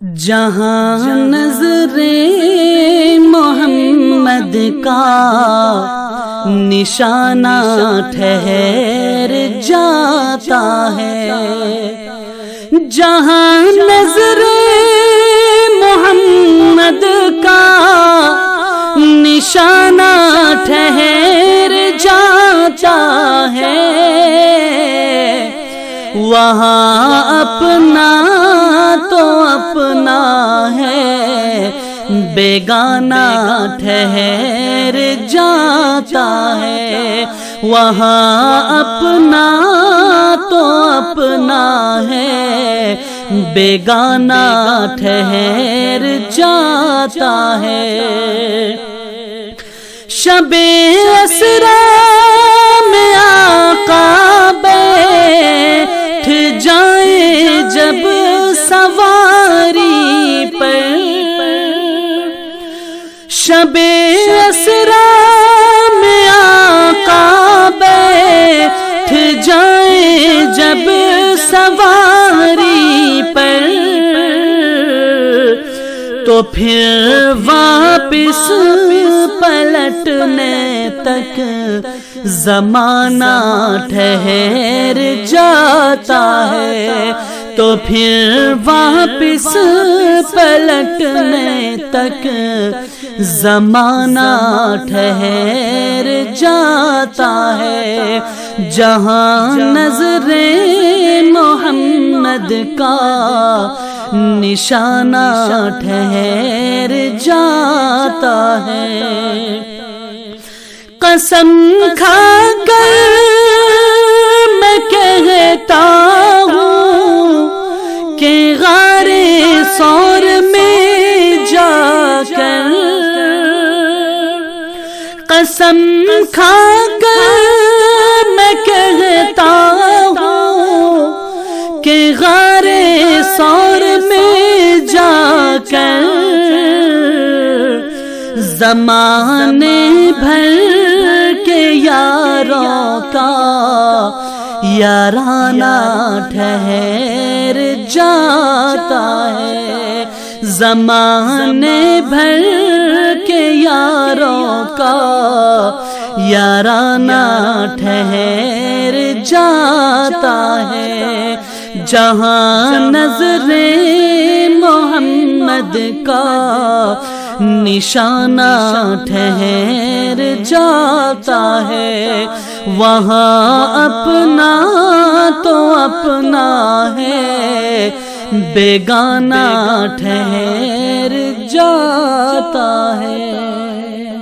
جہاں نظر محمد کا نشانہ ٹھہر جاتا ہے، جہاں نظر محمد کا نشانہ ٹھہر جاتا ہے، وہاں اپنا تو اپنا ہے، بیگانہ ٹھہر جاتا ہے، وہاں اپنا تو اپنا ہے، بیگانہ ٹھہر جاتا ہے۔ شب اسریٰ میں آقا بیٹھ جائیں جب سواری پر، شب اسریٰ میں آقا بیٹھ جائیں جب سواری پر، تو پھر واپس پلٹنے تک زمانہ ٹھہر جاتا ہے، تو پھر واپس پلٹنے تک زمانہ ٹھہر جاتا ہے، جہاں نظر محمد کا نشانہ ٹھہر جاتا ہے۔ قسم کھا کر میں کہتا ہوں کہ غار ثور میں جا کر، قسم کھا کر میں کہتا ہوں کہ غار ثور میں جا کر زمانے بھر کے یاروں کا یارانہ ٹھہر جاتا ہے، زمانے بھر کے یاروں کا یارانہ ٹھہر جاتا ہے، جہاں نظر محمد کا نشانہ ٹھہر جاتا ہے، وہاں اپنا تو اپنا ہے، بیگانہ ٹھہر جاتا ہے۔